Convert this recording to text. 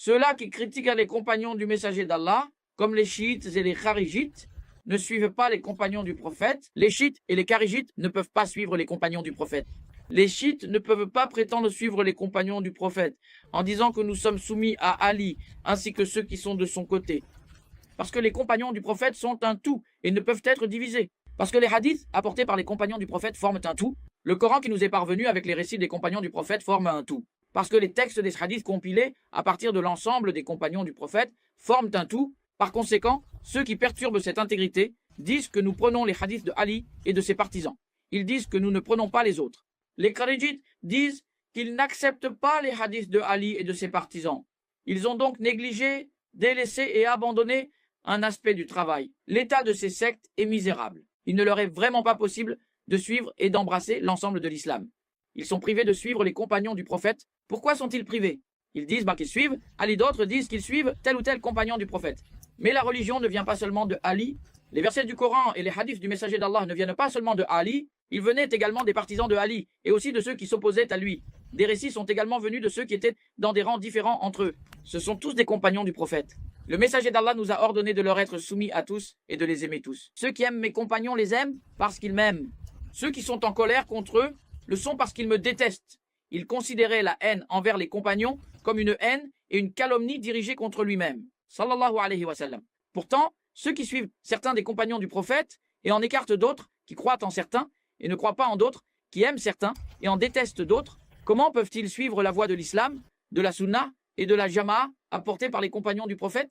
Ceux-là qui critiquent les compagnons du messager d'Allah, comme les chiites et les kharijites, ne suivent pas les compagnons du prophète. Les chiites et les kharijites ne peuvent pas suivre les compagnons du prophète. Les chiites ne peuvent pas prétendre suivre les compagnons du prophète en disant que nous sommes soumis à Ali ainsi que ceux qui sont de son côté. Parce que les compagnons du prophète sont un tout et ne peuvent être divisés. Parce que les hadiths apportés par les compagnons du prophète forment un tout. Le Coran qui nous est parvenu avec les récits des compagnons du prophète forme un tout. Parce que les textes des hadiths compilés à partir de l'ensemble des compagnons du prophète forment un tout. Par conséquent, ceux qui perturbent cette intégrité disent que nous prenons les hadiths de Ali et de ses partisans. Ils disent que nous ne prenons pas les autres. Les kharijites disent qu'ils n'acceptent pas les hadiths de Ali et de ses partisans. Ils ont donc négligé, délaissé et abandonné un aspect du travail. L'état de ces sectes est misérable. Il ne leur est vraiment pas possible de suivre et d'embrasser l'ensemble de l'islam. Ils sont privés de suivre les compagnons du prophète. Pourquoi sont-ils privés? Ils disent qu'ils suivent Ali, d'autres disent qu'ils suivent tel ou tel compagnon du prophète. Mais la religion ne vient pas seulement de Ali. Les versets du Coran et les hadiths du messager d'Allah ne viennent pas seulement de Ali, ils venaient également des partisans de Ali et aussi de ceux qui s'opposaient à lui. Des récits sont également venus de ceux qui étaient dans des rangs différents entre eux. Ce sont tous des compagnons du prophète. Le messager d'Allah nous a ordonné de leur être soumis à tous et de les aimer tous. Ceux qui aiment mes compagnons les aiment parce qu'ils m'aiment. Ceux qui sont en colère contre eux le sont parce qu'ils me détestent. Ils considéraient la haine envers les compagnons comme une haine et une calomnie dirigée contre lui-même. Sallallahu alayhi wa sallam. Pourtant, ceux qui suivent certains des compagnons du prophète et en écartent d'autres, qui croient en certains et ne croient pas en d'autres, qui aiment certains et en détestent d'autres, comment peuvent-ils suivre la voie de l'islam, de la sunna et de la jama'a apportée par les compagnons du prophète?